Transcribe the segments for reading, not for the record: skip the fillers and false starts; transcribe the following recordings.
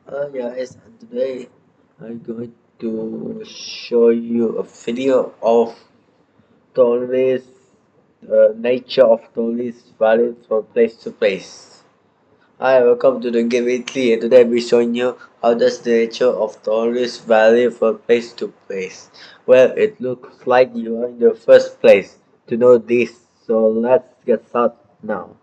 Guys, today I'm going to show you a video of tourist nature of tourist varies from place to place. Hi, welcome to the Game Weekly, and today I'll be showing you how does the nature of tourist vary from place to place. Well, it looks like you are in the first place to know this, so let's get started now.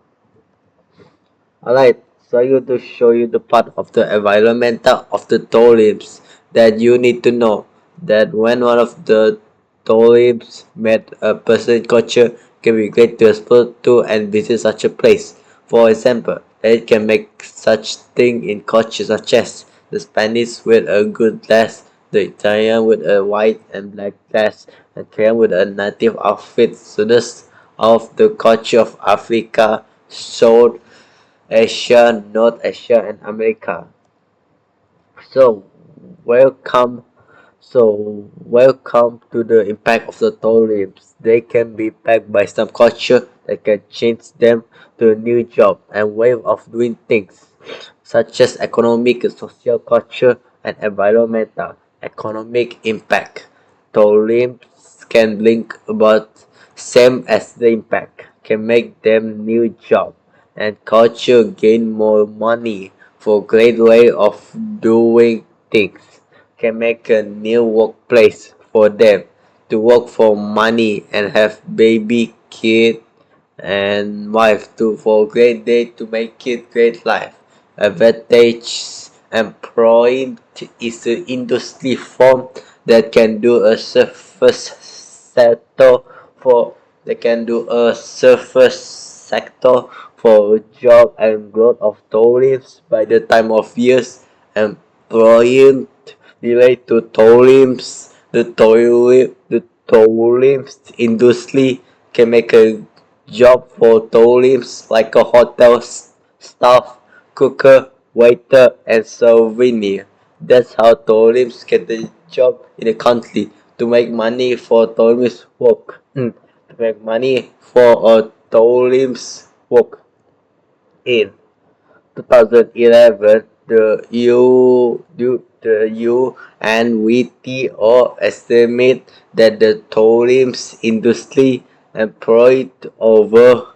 Alright, so I'm going to show you the part of the environmental of the tourism that you need to know. That when one of the tourism met a person culture can be great to explore to and visit such a place. For example, it can make such thing in culture such as the Spanish with a good dress, the Italian with a white and black dress, and Korean with a native outfit. So this of the culture of Africa showed Asia, North Asia, and America. So, welcome. Welcome to the impact of the tourism. They can be impacted by some culture that can change them to a new job and way of doing things, such as economic, social, culture, and environmental. Economic impact. Tourism can bring about same as the impact, can make them new job and culture gain more money for great way of doing things, can make a new workplace for them to work for money and have baby kid and wife to for great day to make it great life. Advantage employed is an industry form that can do a surface sector for they can do a surface sector for job and growth of tourism by the time of years employment relate to tourism. The tourism industry can make a job for tourism like a hotel staff, cooker, waiter, and souvenir. That's how tourists get the job in the country to make money for tourists work. To make money for a tourist work in 2011, the UNWTO estimate that the tourism industry employed over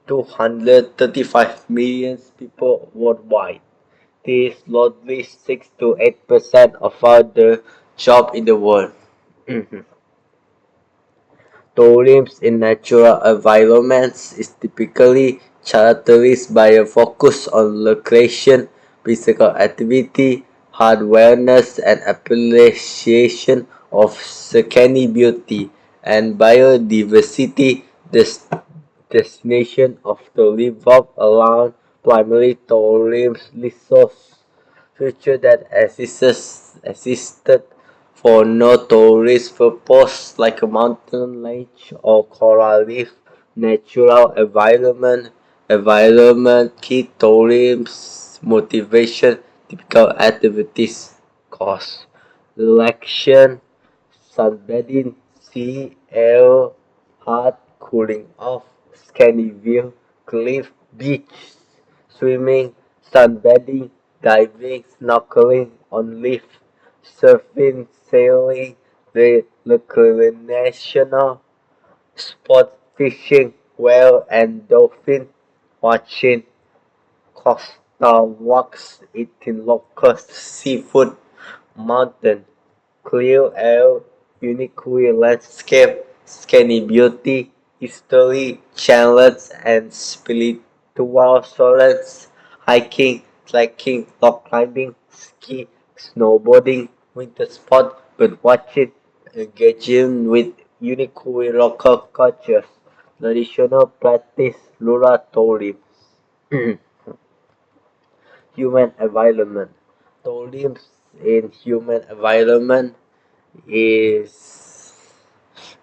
235 million people worldwide. This is roughly 6 to 8% of all the jobs in the world. Tourism in natural environments is typically characterized by a focus on location, physical activity, heart wellness, and appreciation of scenic beauty and biodiversity. The destination of the revolve around primary tourism resource feature that existed for no tourist purpose like a mountain range or coral reef, natural environment, key tourism motivation, typical activities, cost, relaxation, sunbathing, sea, air, hot, cooling off, scanning view, cliff, beach, swimming, sunbathing, diving, snorkeling on reef, surfing, sailing, recreational sport fishing, whale and dolphin watching, coastal walks, eating local seafood, mountain, clear air, unique landscape, scanning beauty, history, challenges, and spiritual solace, hiking, trekking, rock climbing, ski, snowboarding, winter sport, bird watching, engaging with unique local cultures, traditional practice, rural tourism. Human environment. Tourism in human environment is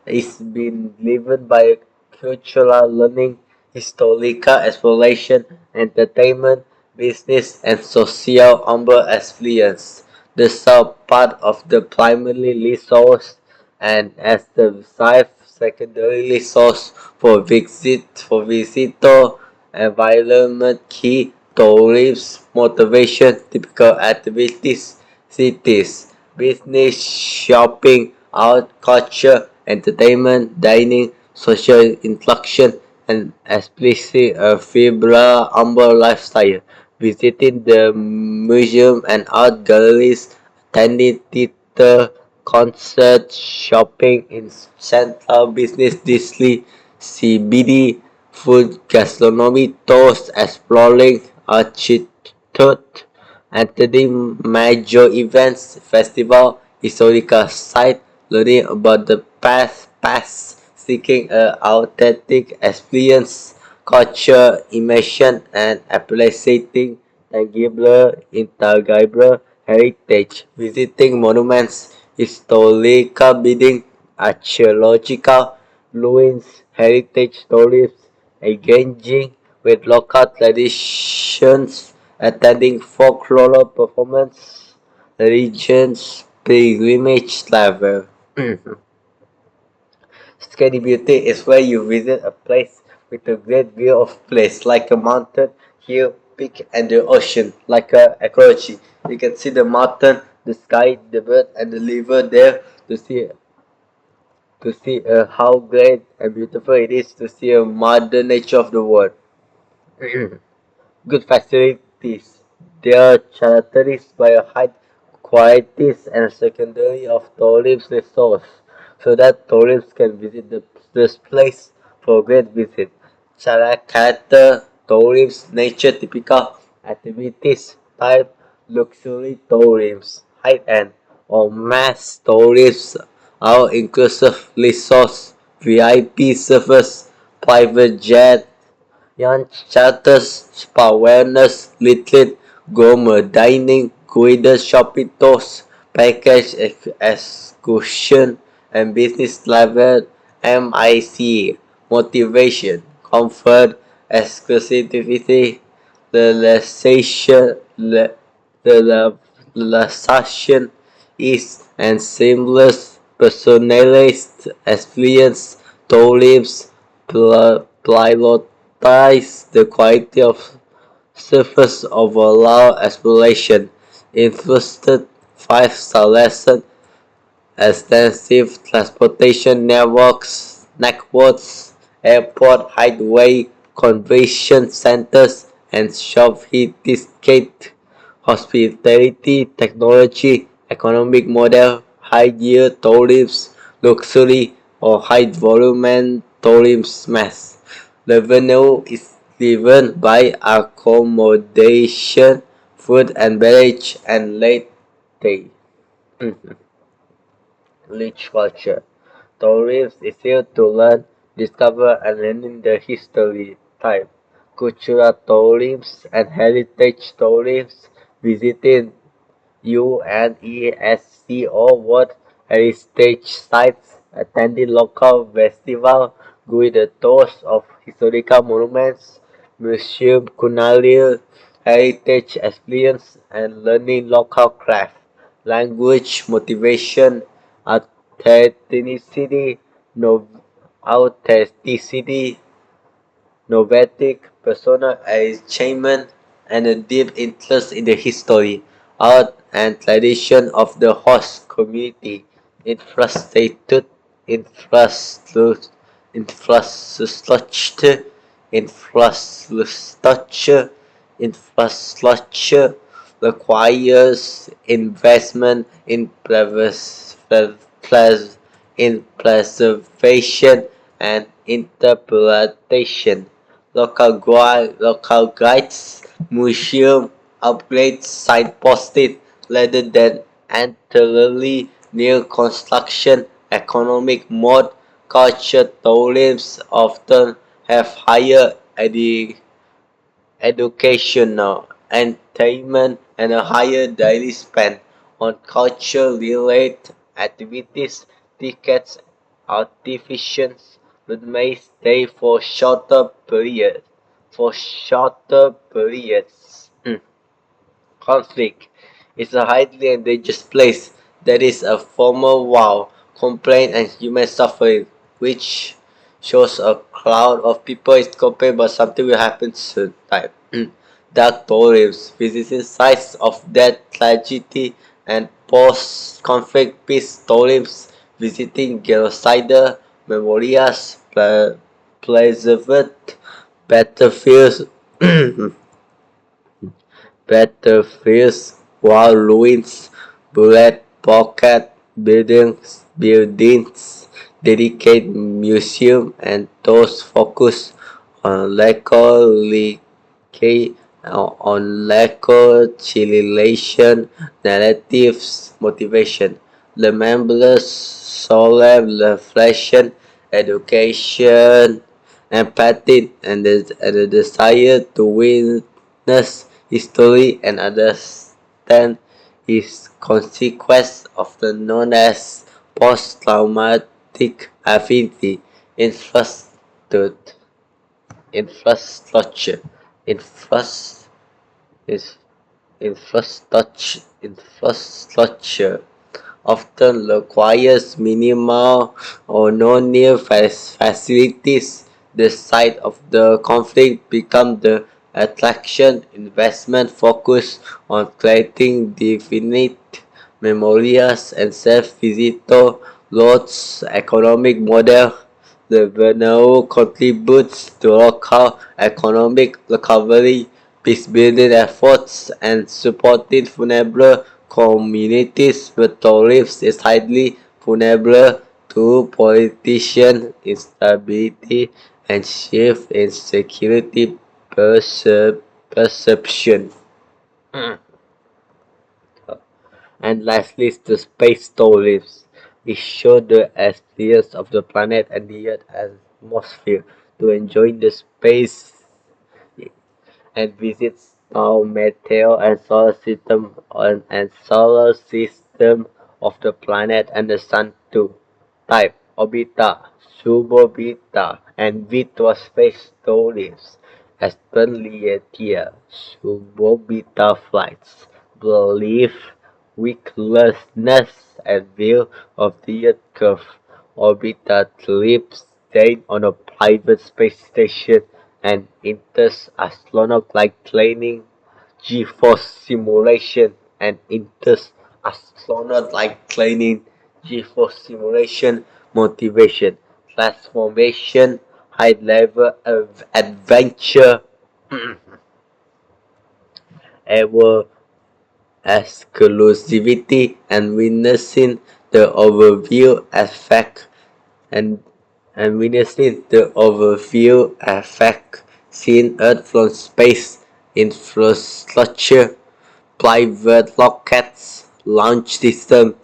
is been driven by cultural learning, historical exploration, entertainment, business, and social humble experience. The sub part of the primary resource and as the side secondary resource for visitor environment key Tourism, motivation, typical activities, cities, business, shopping, art, culture, entertainment, dining, social interaction, and especially a fibra humble lifestyle. Visiting the museum and art galleries, attending theater, concerts, shopping in central business district, CBD, food, gastronomy, tours, exploring architecture, attending major events, festival, historical site, learning about the past, seeking an authentic experience, culture, immersion, and appreciating tangible heritage, visiting monuments, historical buildings, archaeological ruins, heritage stories, engaging with local traditions, attending folklore performance, religions, pilgrimage travel. Scary beauty is where you visit a place with a great view of place, like a mountain, hill, peak, and the ocean, like a ecology. You can see the mountain, the sky, the bird, and the river there to see how great and beautiful it is to see a mother nature of the world. Good facilities. They are characterized by a high qualities and secondary of tourism resource, so that tourists can visit this place for great visit. Character tourism, nature typical activities, type luxury tourism, high end or mass tourism, all inclusive resource, VIP service, private jet, Yan charters, spa wellness, retreat, gourmet dining, guided shopping tours, package excursion, and business level MIC, motivation, comfort, exclusivity, relaxation, relaxation is and seamless personalized experience tourism prioritize the quality of service over low exploration, invested five-star lesson, extensive transportation networks, airport, highway, convention centers, and sophisticated hospitality technology, economic model, high-yield tourism, luxury, or high-volume tourism mass. Revenue is driven by accommodation, food and beverage, and late day. Rich culture. Tourism is here to learn, discover, and learn the history. Type. Cultural tourism and heritage tourism. Visiting UNESCO World Heritage Sites, attending local festival, guided tours of historical monuments, museum, culinary, heritage experience, and learning local craft, language, motivation, authenticity, authenticity, novatic personal achievement, and a deep interest in the history, art, and tradition of the host community. Infrastructure, infrastructure, infrastructure, infrastructure, infrastructure requires investment in preservation and interpretation. Local guides, museum upgrades signposted rather than entirely new construction. Economic mode, culture tourism often have higher educational, entertainment, and a higher daily spend on culture-related activities, tickets, artificials, but may stay for shorter periods. For shorter periods. Conflict is a highly endangered place that is a former war, complaint, and human suffering, which shows a crowd of people is complaining about something will happen soon. Type. dark tourism, visiting sites of death, tragedy, and post-conflict peace tourism, visiting genocidal memorials, preserved battlefields, battlefields, war ruins, bullet pocket buildings, dedicated museum, and those focus on reconciliation, narratives, motivation, remembrance, solemn reflection, education, empathy, and the desire to witness history and understand its consequence, often known as post-traumatic affinity infrastructure. Infrastructure. Infras- is- infrastructure often requires minimal or no new facilities. The site of the conflict becomes the attraction. Investment focus on creating definite memorials and self-visitor loads economic model. The revenue contributes to local economic recovery, peace-building efforts, and supporting vulnerable communities. But tourism is highly vulnerable to politician instability and shift in security perception. And lastly, the space tourism. It shows the experience of the planet and the Earth atmosphere to enjoy the space and visit star meteor and solar system of the planet and the sun too. Type Orbita, Suborbita, and Virtual Space Tourism. Experiencia Suborbita flights. Believe weaklessness and view of the Earth curve. Orbita trips staying on a private space station and enters astronaut-like training, G-force simulation, and enters astronaut-like training, G-force simulation, motivation, transformation, high level of adventure, ever exclusivity, and witnessing the overview effect and witnessing the overview effect seen Earth from space infrastructure, private rockets, launch system,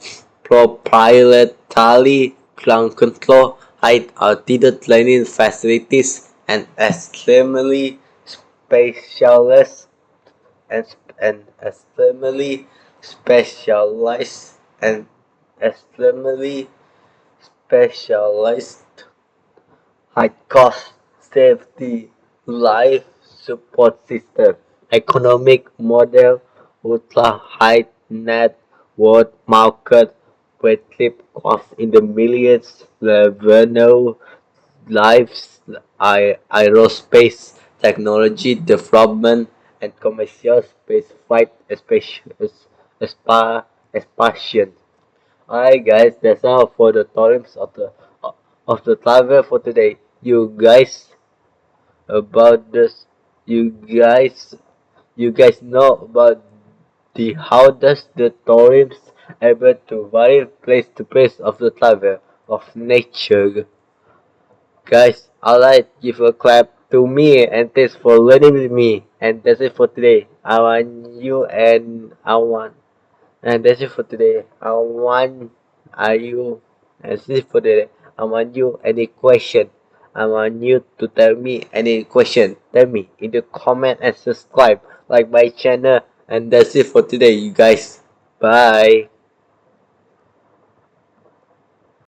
proprietary ground control, high altitude training facilities, and extremely specialized and extremely specialized and extremely specialized high cost safety life support system economic model ultra high net worth market with trip cost in the millions revenue lives aerospace technology development and commercial spaceflight expansion. Alright guys, that's all for the topics of the travel for today. You guys about this you guys you guys know about the how does the tourism able to vary place to place of the travel of nature. Guys, alright, give a clap to me and thanks for learning with me. And that's it for today. I want you and I want and that's it for today. I want are you that's it for today. I want you any question. I want you to tell me any question. Tell me in the comment and subscribe like my channel. And that's it for today, you guys. Bye.